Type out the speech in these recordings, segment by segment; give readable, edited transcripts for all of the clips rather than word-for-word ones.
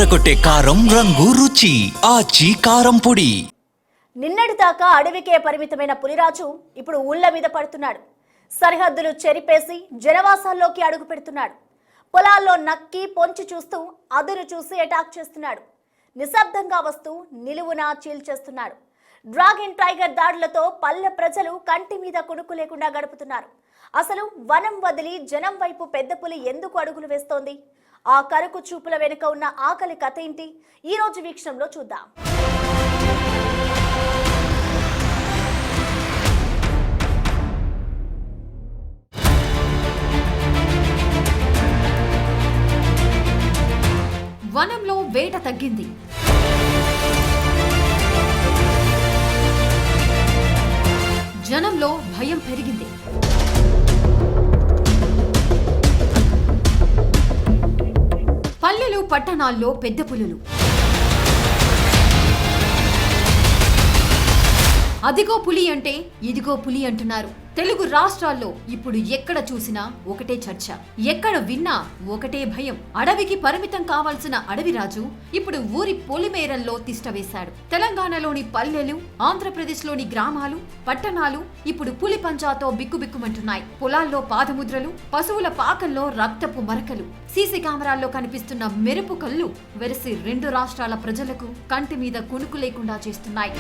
అదరకొట్టే కారం రంగు రుచి ఆచి కారం పొడి. నిన్నటి దాకా అడవికే పరిమితమైన పులిరాజు ఇప్పుడు ఊళ్ళ మీద పడుతున్నాడు. సరిహద్దులు చెరిపేసి జనవాసాల్లోకి అడుగు పెడుతున్నాడు. పొలాల్లో నక్కి పొంచి చూస్తూ అదును చూసి అటాక్ చేస్తున్నాడు. నిశ్శబ్దంగా వస్తూ నిలువునా చీల్చేస్తున్నాడు. డ్రాగన్ టైగర్ దాడులతో పల్లె ప్రజలు కంటి మీద కునుకు లేకుండా గడుపుతున్నారు. అసలు వనం వదిలి జనం వైపు పెద్ద పులి ఎందుకు అడుగులు వేస్తోంది? ఆ కరుకు చూపుల వెనుక ఉన్న ఆకలి కథ ఏంటి? ఈ రోజు వీక్షణంలో చూద్దాం. వనంలో వేట తగ్గింది. జనంలో భయం పెరిగింది. పల్లెలు పట్టణాల్లో పెద్ద పులులు. అదిగో పులి అంటే ఇదిగో పులి అంటున్నారు. తెలుగు రాష్ట్రాల్లో ఇప్పుడు ఎక్కడ చూసినా ఒకటే చర్చ, ఎక్కడ విన్నా ఒకటే భయం. అడవికి పరిమితం కావాల్సిన అడవిరాజు ఇప్పుడు ఊరి పొలిమేరల్లో తిష్టవేశాడు. తెలంగాణలోని పల్లెలు, ఆంధ్రప్రదేశ్లోని గ్రామాలు, పట్టణాలు ఇప్పుడు పులి పంజాతో బిక్కుబిక్కుమంటున్నాయి. పొలాల్లో పాదముద్రలు, పశువుల పాకల్లో రక్తపు మరకలు, సీసీ కెమెరాల్లో కనిపిస్తున్న మెరుపు కళ్ళు వెరసి రెండు రాష్ట్రాల ప్రజలకు కంటి మీద కునుకు లేకుండా చేస్తున్నాయి.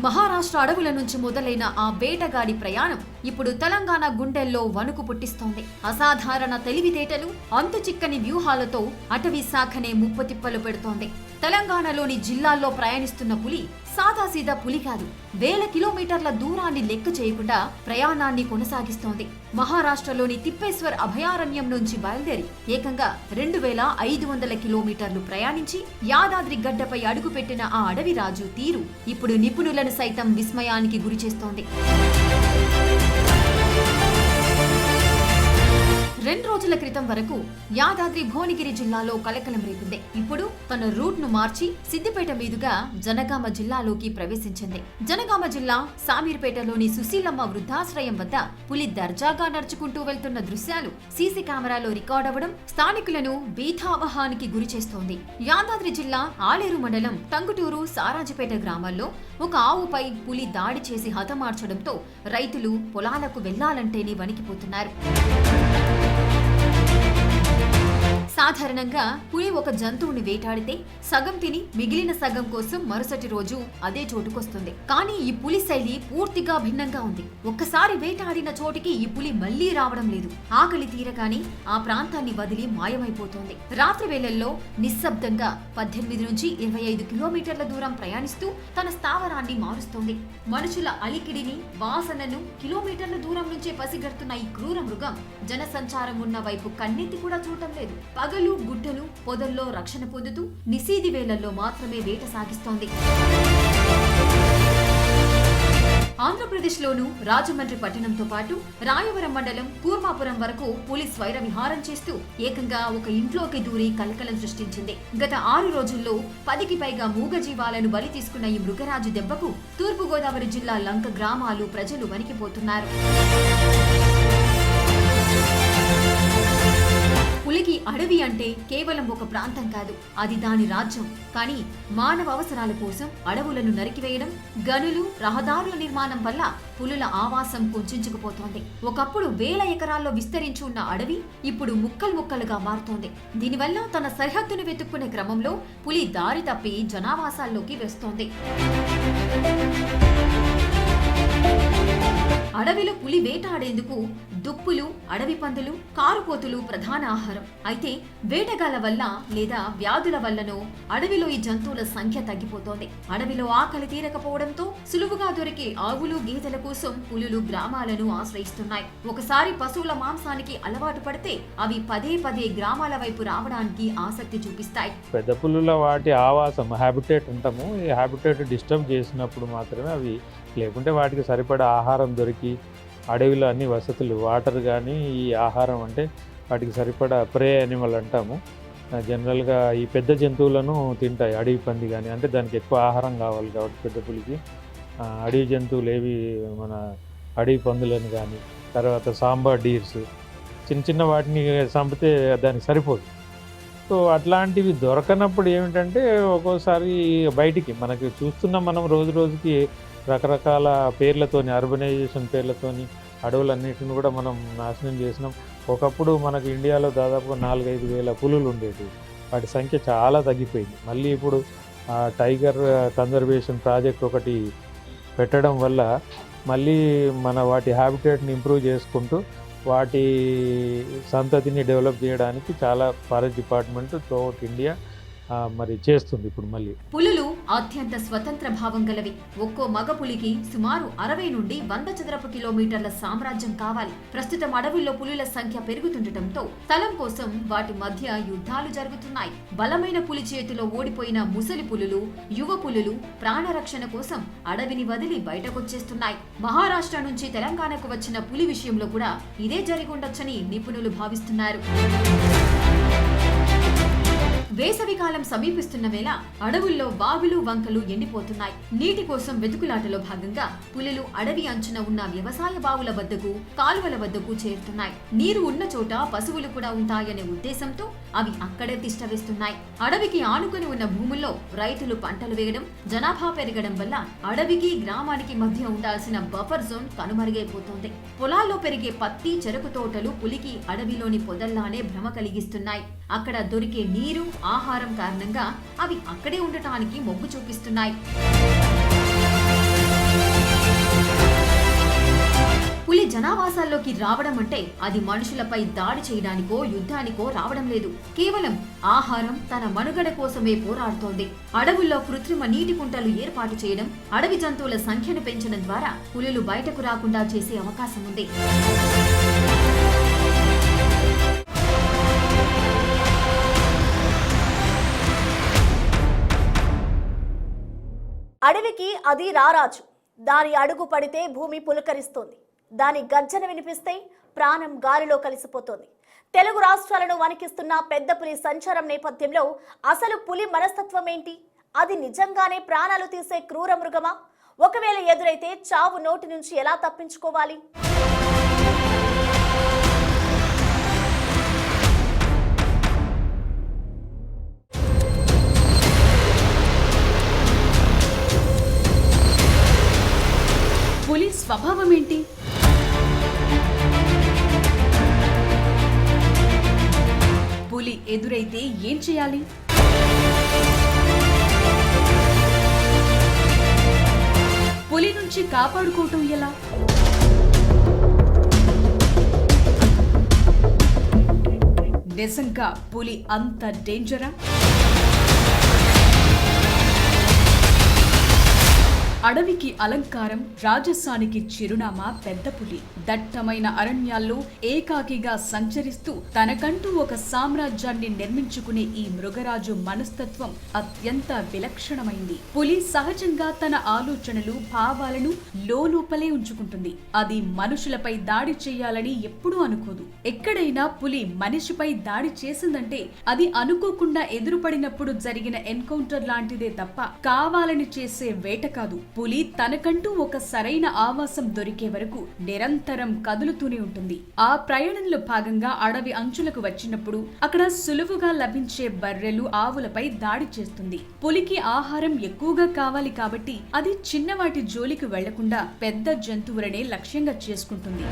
మహారాష్ట్ర అడవుల నుంచి మొదలైన ఆ వేటగాడి ప్రయాణం ఇప్పుడు తెలంగాణ గుండెల్లో వణుకు పుట్టిస్తోంది. అసాధారణ తెలివితేటలు, అంతు చిక్కని వ్యూహాలతో అటవీ శాఖనే ముప్పతిప్పలు పెడుతోంది. తెలంగాణలోని జిల్లాల్లో ప్రయాణిస్తున్న పులి సాదాసీదా పులి కాదు. వేల కిలోమీటర్ల దూరాన్ని లెక్క చేయకుండా ప్రయాణాన్ని కొనసాగిస్తోంది. మహారాష్ట్రలోని తిప్పేశ్వర్ అభయారణ్యం నుంచి బయలుదేరి ఏకంగా 2500 కిలోమీటర్లు ప్రయాణించి యాదాద్రి గడ్డపై అడుగుపెట్టిన ఆ అడవిరాజు తీరు ఇప్పుడు నిపుణులను సైతం విస్మయానికి గురిచేస్తోంది. 2 రోజుల క్రితం వరకు యాదాద్రి భువనగిరి జిల్లాలో కలకలం రేపింది. ఇప్పుడు తన రూట్ ను మార్చి సిద్దిపేట మీదుగా జనగామ జిల్లాలోకి ప్రవేశించింది. జనగామ జిల్లా సామీర్పేటలోని సుశీలమ్మ వృద్ధాశ్రయం వద్ద పులి దర్జాగా నడుచుకుంటూ వెళ్తున్న దృశ్యాలు సీసీ కెమెరాలో రికార్డ్ అవ్వడం స్థానికులను భీతావహానికి గురి చేస్తోంది. యాదాద్రి జిల్లా ఆలేరు మండలం టంగుటూరు సారాజిపేట గ్రామాల్లో ఒక ఆవుపై పులి దాడి చేసి హతమార్చడంతో రైతులు పొలాలకు వెళ్లాలంటేనే వణికిపోతున్నారు. సాధారణంగా పులి ఒక జంతువుని వేటాడితే సగం తిని మిగిలిన సగం కోసం మరుసటి రోజు అదే చోటుకొస్తుంది. కానీ ఈ పులి శైలి పూర్తిగా భిన్నంగా ఉంది. ఒక్కసారి వేటాడిన చోటికి ఈ పులి మళ్లీ రావడం లేదు. ఆకలి తీరగానే ఆ ప్రాంతాన్ని వదిలి మాయమైపోతోంది. రాత్రి వేళల్లో నిశ్శబ్దంగా 18 నుంచి 25 కిలోమీటర్ల దూరం ప్రయాణిస్తూ తన స్థావరాన్ని మారుస్తోంది. మనుషుల అలికిడిని, వాసనను కిలోమీటర్ల దూరం నుంచే పసిగడుతున్న ఈ క్రూర మృగం జనసంచారం ఉన్న వైపు కన్నెత్తి కూడా చూడటం లేదు. పగలు గుడ్డలు పొదల్లో రక్షణ పొందుతూ నిశీది వేళల్లో మాత్రమే వేట సాగిస్తోంది. ఆంధ్రప్రదేశ్లోను రాజమండ్రి పట్టణంతో పాటు రాయవరం మండలం కూర్మాపురం వరకు పులి స్వైర విహారం చేస్తూ ఏకంగా ఒక ఇంట్లోకి దూరి కలకలం సృష్టించింది. గత 6 రోజుల్లో 10కి పైగా మూగజీవాలను బలి తీసుకున్న ఈ మృగరాజు దెబ్బకు తూర్పుగోదావరి జిల్లా లంక గ్రామాలు ప్రజలు వణికిపోతున్నారు. పులికి అడవి అంటే కేవలం ఒక ప్రాంతం కాదు, అది దాని రాజ్యం. కానీ మానవ అవసరాల కోసం అడవులను నరికివేయడం, గనులు, రహదారుల నిర్మాణం వల్ల పులుల ఆవాసం కుంచుకుపోతోంది. ఒకప్పుడు వేల ఎకరాల్లో విస్తరించి ఉన్న అడవి ఇప్పుడు ముక్కలు ముక్కలుగా మారుతోంది. దీనివల్ల తన సరిహద్దును వెతుక్కునే క్రమంలో పులి దారి తప్పి జనావాసాల్లోకి వస్తోంది. అడవిలో పులి వేటాడేందుకు దుప్పులు, అడవి పందులు, కారుపోతులు ప్రధాన ఆహారం. అయితే వేటగాళ్ల వల్ల లేదా వ్యాధుల వల్లనో అడవిలో ఈ జంతువుల సంఖ్య తగ్గిపోతోంది. అడవిలో ఆకలి తీరకపోవడంతో సులువుగా దొరికే ఆవులు, గేదెల కోసం పులులు గ్రామాలను ఆశ్రయిస్తున్నాయి. ఒకసారి పశువుల మాంసానికి అలవాటు పడితే అవి పదే పదే గ్రామాల వైపు రావడానికి ఆసక్తి చూపిస్తాయి. పెద్ద పులుల వాటి ఆవాసం హ్యాబిటేట్ అంటాము. ఈ హ్యాబిటేట్ డిస్టర్బ్ చేసినప్పుడు మాత్రమే అవి, లేకుంటే వాటికి సరిపడా ఆహారం దొరికి అడవిలో అన్ని వసతులు, వాటర్ కానీ ఈ ఆహారం అంటే వాటికి సరిపడా ప్రే యానిమల్ అంటాము. జనరల్గా ఈ పెద్ద జంతువులను తింటాయి. అడవి పంది కానీ, అంటే దానికి ఎక్కువ ఆహారం కావాలి కాబట్టి పెద్ద పులికి అడవి జంతువులు ఏవి, మన అడవి పందులను కానీ, తర్వాత సాంబా డీర్స్, చిన్న చిన్న వాటిని చంపితే దానికి సరిపోదు. సో అట్లాంటివి దొరకనప్పుడు ఏమిటంటే ఒక్కోసారి బయటికి మనకి చూస్తున్నాం మనం రోజు రోజుకి రకరకాల పేర్లతోని, అర్బనైజేషన్ పేర్లతోని అడవులన్నిటిని కూడా మనం నాశనం చేసినాం. ఒకప్పుడు మనకు ఇండియాలో దాదాపుగా 4-5 వేల పులులు ఉండేవి. వాటి సంఖ్య చాలా తగ్గిపోయింది. మళ్ళీ ఇప్పుడు టైగర్ కన్జర్వేషన్ ప్రాజెక్ట్ ఒకటి పెట్టడం వల్ల మళ్ళీ వాటి హ్యాబిటేట్ని ఇంప్రూవ్ చేసుకుంటూ వాటి సంతతిని డెవలప్ చేయడానికి చాలా ఫారెస్ట్ డిపార్ట్మెంట్ త్రూఅవుట్ ఇండియా మరి చేస్తుంది ఇప్పుడు మళ్ళీ. పులులు అత్యంత స్వతంత్ర భావం గలవి. ఒక్కో మగ పులికి సుమారు 60 నుండి 100 చదరపు కిలోమీటర్ల సామ్రాజ్యం కావాలి. ప్రస్తుతం అడవుల్లో పులుల సంఖ్య పెరుగుతుండటంతో స్థలం కోసం వాటి మధ్య యుద్ధాలు జరుగుతున్నాయి. బలమైన పులి చేతిలో ఓడిపోయిన ముసలి పులులు, యువ పులులు ప్రాణరక్షణ కోసం అడవిని వదిలి బయటకొచ్చేస్తున్నాయి. మహారాష్ట్ర నుంచి తెలంగాణకు వచ్చిన పులి విషయంలో కూడా ఇదే జరిగి ఉండొచ్చని నిపుణులు భావిస్తున్నారు. వేసవికాలం సమీపిస్తున్న వేళ అడవుల్లో బావులు, వంకలు ఎండిపోతున్నాయి. నీటి కోసం వెతుకులాటలో భాగంగా పులులు అడవి అంచున ఉన్న వ్యవసాయ బావుల వద్దకు, కాలువల వద్దకు చేరుతున్నాయి. నీరు ఉన్న చోట పశువులు కూడా ఉంటాయనే ఉద్దేశంతో అవి అక్కడే తిష్టవేస్తున్నాయి. అడవికి ఆనుకుని ఉన్న భూముల్లో రైతులు పంటలు వేయడం, జనాభా పెరగడం వల్ల అడవికి, గ్రామానికి మధ్య ఉండాల్సిన బఫర్ జోన్ కనుమరుగైపోతోంది. పొలాల్లో పెరిగే పత్తి, చెరకు తోటలు పులికి అడవిలోని పొదల్లానే భ్రమ కలిగిస్తున్నాయి. అక్కడ దొరికే నీరు, ఆహారం కారణంగా అవి అక్కడే ఉండటానికి మొగ్గు చూపిస్తున్నాయి. పులి జనావాసాల్లోకి రావడం అంటే అది మనుషులపై దాడి చేయడానికో, యుద్ధానికో రావడం లేదు. కేవలం ఆహారం, తన మనుగడ కోసమే పోరాడుతోంది. అడవుల్లో కృత్రిమ నీటి కుంటలు ఏర్పాటు చేయడం, అడవి జంతువుల సంఖ్యను పెంచడం ద్వారా పులులు బయటకు రాకుండా చేసే అవకాశం ఉంది. అడవికి అది రారాజు. దాని అడుగు పడితే భూమి పులకరిస్తోంది. దాని గర్జన వినిపిస్తే ప్రాణం గాలిలో కలిసిపోతోంది. తెలుగు రాష్ట్రాలను వణికిస్తున్న పెద్ద పులి సంచారం నేపథ్యంలో అసలు పులి మనస్తత్వం ఏంటి? అది నిజంగానే ప్రాణాలు తీసే క్రూర మృగమా? ఒకవేళ ఎదురైతే చావు నోటి నుంచి ఎలా తప్పించుకోవాలి? పులి స్వభావం ఏంటి? పులి ఎదురైతే ఏం చేయాలి? పులి నుంచి కాపాడుకోవటం ఎలా? నిజంగా పులి అంత డేంజరా? అడవికి అలంకారం, రాజస్వానికి చిరునామా పెద్ద పులి. దట్టమైన అరణ్యాల్లో ఏకాకిగా సంచరిస్తూ తనకంటూ ఒక సామ్రాజ్యాన్ని నిర్మించుకునే ఈ మృగరాజు మనస్తత్వం అత్యంత విలక్షణమైంది. పులి సహజంగా తన ఆలోచనలు, భావాలను లోపలే ఉంచుకుంటుంది. అది మనుషులపై దాడి చేయాలని ఎప్పుడూ అనుకోదు. ఎక్కడైనా పులి మనిషిపై దాడి చేసిందంటే అది అనుకోకుండా ఎదురుపడినప్పుడు జరిగిన ఎన్కౌంటర్ లాంటిదే తప్ప కావాలని చేసే వేట కాదు. పులి తనకంటూ ఒక సరైన ఆవాసం దొరికే వరకు నిరంతరం కదులుతూనే ఉంటుంది. ఆ ప్రయాణంలో భాగంగా అడవి అంచులకు వచ్చినప్పుడు అక్కడ సులువుగా లభించే బర్రెలు, ఆవులపై దాడి చేస్తుంది. పులికి ఆహారం ఎక్కువగా కావాలి కాబట్టి అది చిన్నవాటి జోలికి వెళ్లకుండా పెద్ద జంతువులనే లక్ష్యంగా చేసుకుంటుంది.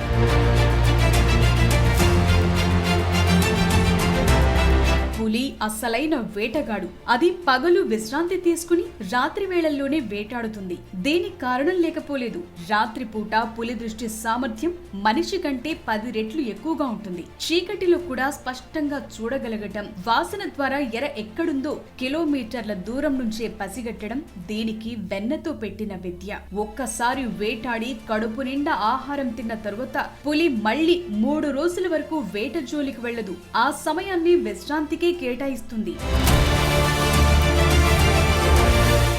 పులి అసలైన వేటగాడు. అది పగలు విశ్రాంతి తీసుకుని రాత్రి వేళల్లోనే వేటాడుతుంది. దేనికి కారణం లేకపోలేదు. రాత్రిపూట పులి దృష్టి సామర్థ్యం మనిషి కంటే 10 రెట్లు ఎక్కువగా ఉంటుంది. చీకటిలో కూడా స్పష్టంగా చూడగలగటం, వాసన ద్వారా ఎర ఎక్కడుందో కిలోమీటర్ల దూరం నుంచే పసిగట్టడం దీనికి వెన్నతో పెట్టిన విద్య. ఒక్కసారి వేటాడి కడుపు నిండా ఆహారం తిన్న తరువాత పులి మళ్లీ 3 రోజుల వరకు వేట జోలికి వెళ్లదు. ఆ సమయాన్ని విశ్రాంతికి కేటాయిస్తుంది.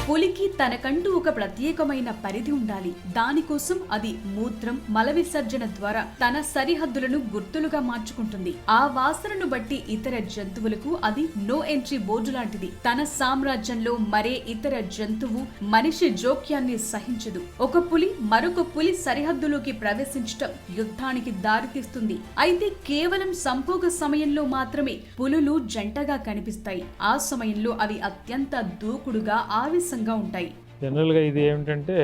పులికి తనకంటూ ఒక ప్రత్యేకమైన పరిధి ఉండాలి. దానికోసం అది మూత్రం, మల విసర్జన ద్వారా తన సరిహద్దులను గుర్తులుగా మార్చుకుంటుంది. ఆ వాసనను బట్టి ఇతర జంతువులకు అది నో ఎంట్రీ బోర్డు లాంటిది. తన సామ్రాజ్యంలో మరే ఇతర జంతువు మనిషి జోక్యాన్ని సహించదు. ఒక పులి మరొక పులి సరిహద్దులోకి ప్రవేశించటం యుద్ధానికి దారితీస్తుంది. అయితే కేవలం సంభోగ సమయంలో మాత్రమే పులులు జంటగా కనిపిస్తాయి. ఆ సమయంలో అవి అత్యంత దూకుడుగా ఆవేశంగా ఉంటాయి. జనరల్గా ఇది ఏమిటంటే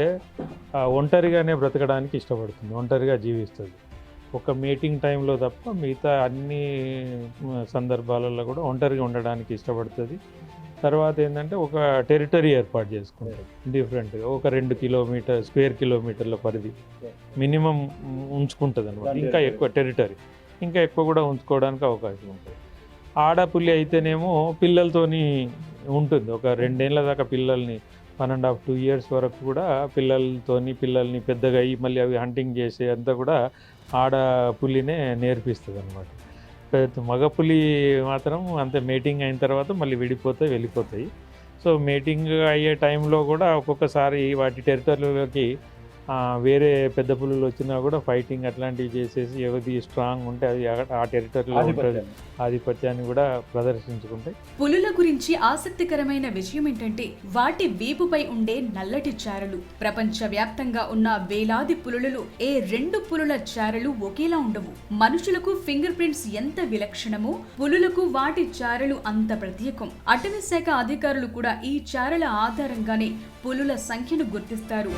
ఒంటరిగానే బ్రతకడానికి ఇష్టపడుతుంది, ఒంటరిగా జీవిస్తుంది. ఒక మీటింగ్ టైంలో తప్ప మిగతా అన్ని సందర్భాలలో కూడా ఒంటరిగా ఉండడానికి ఇష్టపడుతుంది. తర్వాత ఏంటంటే ఒక టెరిటరీ ఏర్పాటు చేసుకుంటుంది డిఫరెంట్గా. ఒక 2 స్క్వేర్ కిలోమీటర్ల పరిధి మినిమం ఉంచుకుంటుంది అనమాట. ఇంకా ఎక్కువ టెరిటరీ, ఇంకా ఎక్కువ కూడా ఉంచుకోవడానికి అవకాశం ఉంటుంది. ఆడపులి అయితేనేమో పిల్లలతోని ఉంటుంది. ఒక 2 ఏళ్ళ దాకా పిల్లల్ని 1.5-2 years వరకు కూడా పిల్లల్ని పెద్దగా అయ్యి మళ్ళీ అవి హంటింగ్ చేసే అంతా కూడా ఆడపులినే నేర్పిస్తుంది అనమాట. మగపులి మాత్రం అంతే, మేటింగ్ అయిన తర్వాత మళ్ళీ వెళ్ళిపోతాయి. సో మేటింగ్ అయ్యే టైంలో కూడా ఒక్కొక్కసారి వాటి టెరిటరీలోకి వేరే పెద్ద పులులు వచ్చినా కూడా ఫైటింగ్ అట్లాంటివి చేసేసి ఎవరి స్ట్రాంగ్ ఉంటే అది ఆ టెరిటరీలో ఆధిపత్యాన్ని కూడా ప్రదర్శించుకుంటాయి. పులుల గురించి ఆసక్తికరమైన విషయం ఏంటంటే వాటి వీపుపై ఉండే నల్లటి చారలు. ప్రపంచ వ్యాప్తంగా ఉన్న వేలాది పులులలో ఏ 2 పులుల చారలు ఒకేలా ఉండవు. మనుషులకు ఫింగర్ ప్రింట్స్ ఎంత విలక్షణమో పులులకు వాటి చారలు అంత ప్రత్యేకం. అటవీ శాఖ అధికారులు కూడా ఈ చారల ఆధారంగానే పులుల సంఖ్యను గుర్తిస్తారు.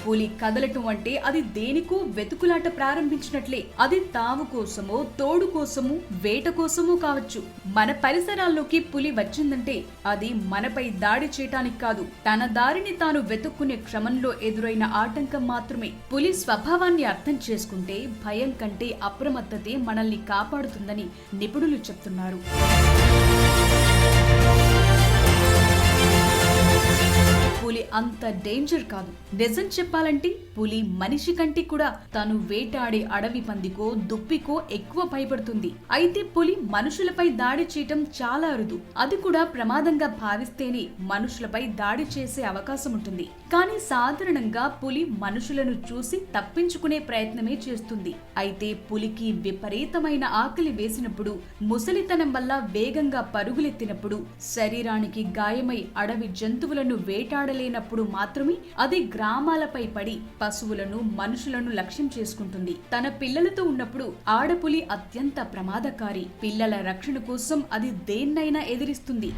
పులి కదలటం అంటే అది దేనికో వెతుకులాట ప్రారంభించినట్లే. అది తావు కోసమో, తోడు కోసమో, వేట కోసమో కావచ్చు. మన పరిసరాల్లోకి పులి వచ్చిందంటే అది మనపై దాడి చేయటానికి కాదు, తన దారిని తాను వెతుక్కునే క్రమంలో ఎదురైన ఆటంకం మాత్రమే. పులి స్వభావాన్ని అర్థం చేసుకుంటే భయం కంటే అప్రమత్తతే మనల్ని కాపాడుతుందని నిపుణులు చెప్తున్నారు. పులి అంత డేంజర్ కాదు. నిజం చెప్పాలంటే పులి మనిషి కంటే కూడా తను వేటాడే అడవి పందికో, దుప్పికో ఎక్కువ భయపడుతుంది. అయితే పులి మనుషులపై దాడి చేయటం చాలా అరుదు. అది కూడా ప్రమాదంగా భావిస్తేనే మనుషులపై దాడి చేసే అవకాశం ఉంటుంది. కానీ సాధారణంగా పులి మనుషులను చూసి తప్పించుకునే ప్రయత్నమే చేస్తుంది. అయితే పులికి విపరీతమైన ఆకలి వేసినప్పుడు, ముసలితనం వల్ల వేగంగా పరుగులెత్తినప్పుడు, శరీరానికి గాయమై అడవి జంతువులను వేటాడలేనప్పుడు మాత్రమే అది గ్రామాలపై పడి పశువులను, మనుషులను లక్ష్యం చేసుకుంటుంది. తన పిల్లలతో ఉన్నప్పుడు ఆడపులి అత్యంత ప్రమాదకారి. పిల్లల రక్షణ కోసం అది దేన్నైనా ఎదిరిస్తుంది.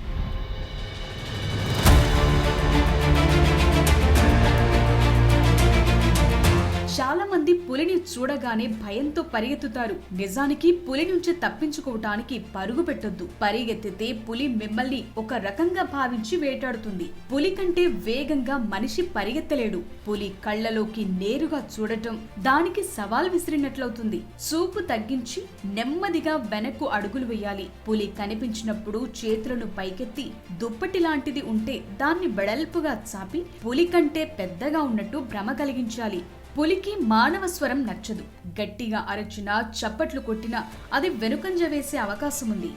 చాలా మంది పులిని చూడగానే భయంతో పరిగెత్తుతారు. నిజానికి పులి నుంచి తప్పించుకోవటానికి పరుగు పెట్టొద్దు. పరిగెత్తితే పులి మిమ్మల్ని ఒక రకంగా భావించి వేటాడుతుంది. పులి కంటే వేగంగా మనిషి పరిగెత్తలేడు. పులి కళ్ళలోకి నేరుగా చూడటం దానికి సవాల్ విసిరినట్లవుతుంది. చూపు తగ్గించి నెమ్మదిగా వెనక్కు అడుగులు వేయాలి. పులి కనిపించినప్పుడు చేతులను పైకెత్తి దుప్పటి లాంటిది ఉంటే దాన్ని వెడల్పుగా చాపి పులి కంటే పెద్దగా ఉన్నట్టు భ్రమ కలిగించాలి. పులికి మానవ స్వరం నచ్చదు. గట్టిగా అరచినా, చప్పట్లు కొట్టినా అది వెనుకంజ వేసే అవకాశం ఉంది.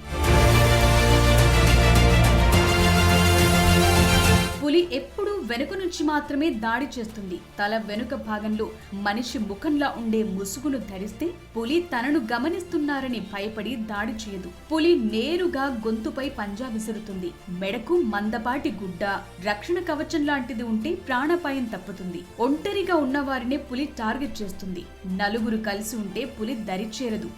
పులి ఎప్పుడూ వెనుక నుంచి మాత్రమే దాడి చేస్తుంది. తల వెనుక భాగంలో మనిషి ముఖంలా ఉండే ముసుగును ధరిస్తే పులి తనను గమనిస్తున్నారని భయపడి దాడి చేయదు. పులి నేరుగా గొంతుపై పంజా విసురుతుంది. మెడకు మందపాటి గుడ్డ, రక్షణ కవచం లాంటిది ఉంటే ప్రాణాపాయం తప్పుతుంది. ఒంటరిగా ఉన్న వారిని పులి టార్గెట్ చేస్తుంది. నలుగురు కలిసి ఉంటే పులి దరిచేరదు.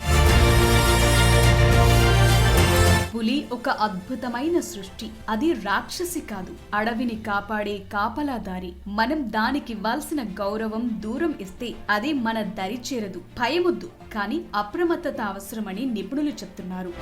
పులి ఒక అద్భుతమైన సృష్టి. అది రాక్షసి కాదు, అడవిని కాపాడే కాపలాదారి. మనం దానికివ్వాల్సిన గౌరవం, దూరం ఇస్తే అది మన దరి చేరదు. భయమొద్దు, కానీ అప్రమత్తత అవసరమని నిపుణులు చెప్తున్నారు.